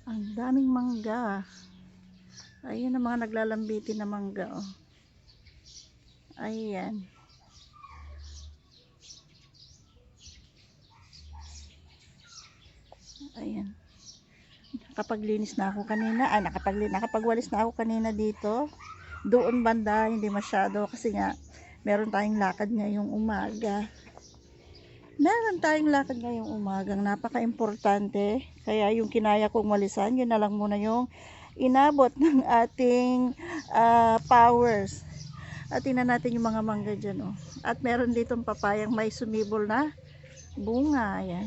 Ang daming mangga. Ayan ang mga naglalambitin na mangga, oh. Ayan. Ayan. Nakapaglinis na ako kanina. Nakapagwalis na ako kanina dito. Doon banda, hindi masyado kasi nga meron tayong lakad ngayong umaga. Napaka-importante. Kaya yung kinaya kong walisan, yun na lang muna yung inabot ng ating powers. At tingnan natin yung mga mangga dyan, oh. At meron ditong papayang may sumibol na bunga. Ayan.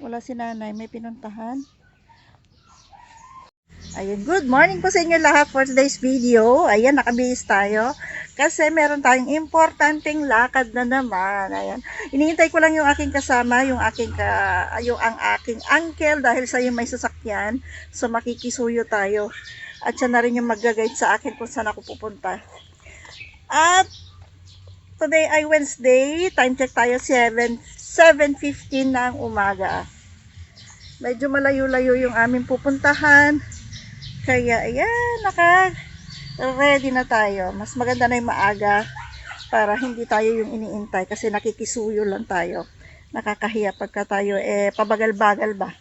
Wala si nanay, may pinuntahan. Ayan, good morning po sa inyo lahat for today's video. Ayan, nakabihis tayo. Kasi meron tayong importanteng lakad na naman. Ayan. Iniintay ko lang yung aking kasama, ang aking uncle dahil sa may sasakyan. So makikisuyo tayo. At siya na rin yung mag-guide sa akin kung saan ako pupunta. At today ay Wednesday. Time check tayo 7:15 ng umaga. Medyo malayo-layo yung aming pupuntahan. Kaya ayan, ready na tayo. Mas maganda na yung maaga para hindi tayo yung iniintay kasi nakikisuyo lang tayo. Nakakahiya pagka tayo pabagal-bagal ba.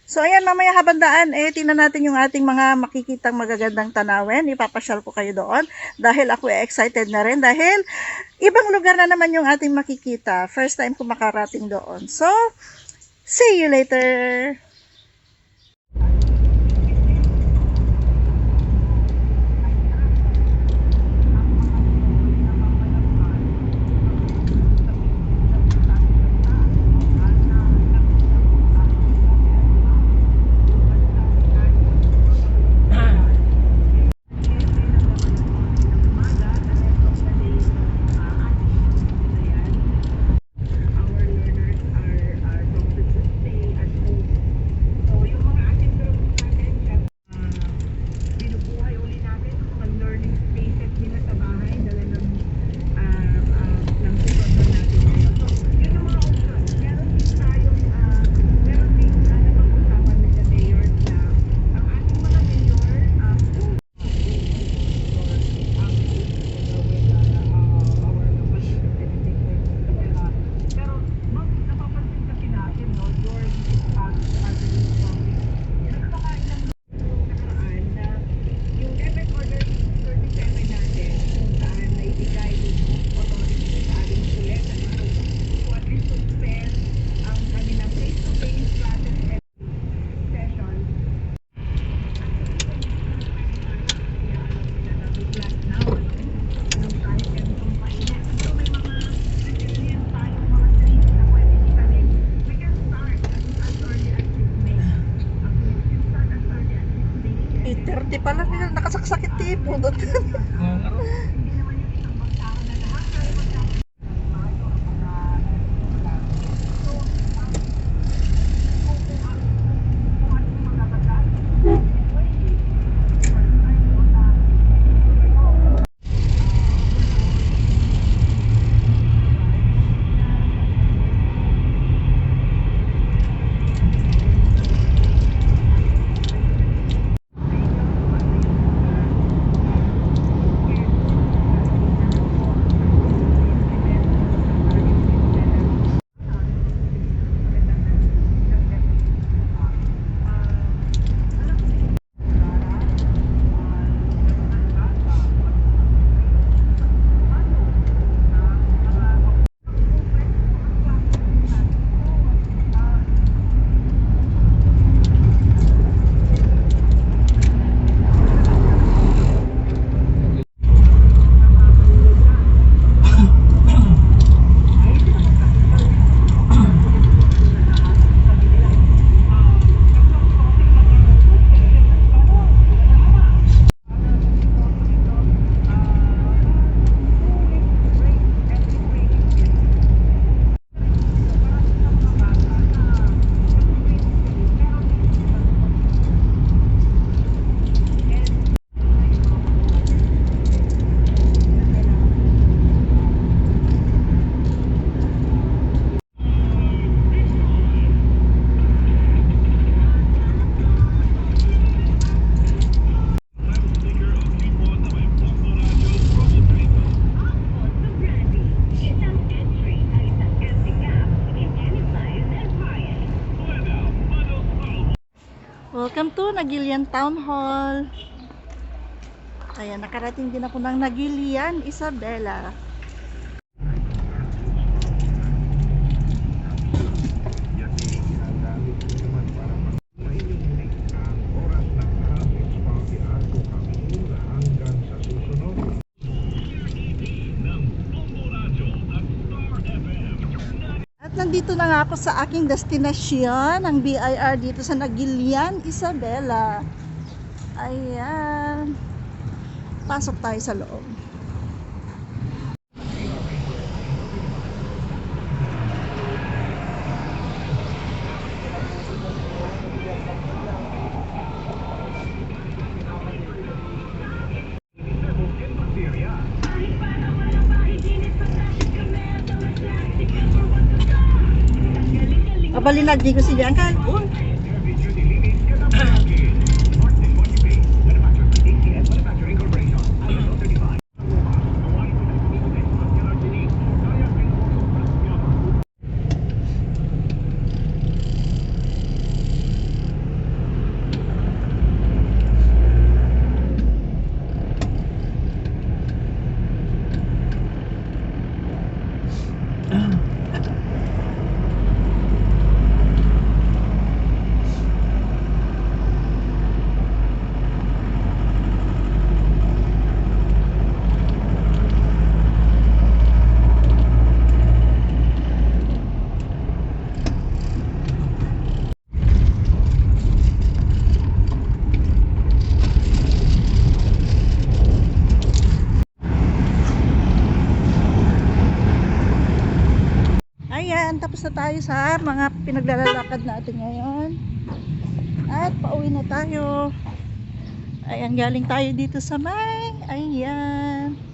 So ayan, mamaya habang daan tingnan natin yung ating mga makikitang magagandang tanawin. Ipapasyal ko kayo doon dahil ako excited na rin dahil ibang lugar na naman yung ating makikita. First time ko makarating doon. So, see you later. Di pala nila nakasaksakit tipo. Welcome to Nagilian Town Hall. Ayan, nakarating din ako ng Nagilian, Isabela. At nandito na nga ako sa aking destinasyon, ang BIR dito sa Nagilian, Isabela. Ayan. Pasok tayo sa loob. Kabalinag di ko sila ang kalbon. Ayan, tapos na tayo sa mga pinaglalakad natin ngayon. At pauwi na tayo. Ayan, galing tayo dito sa may. Ayan.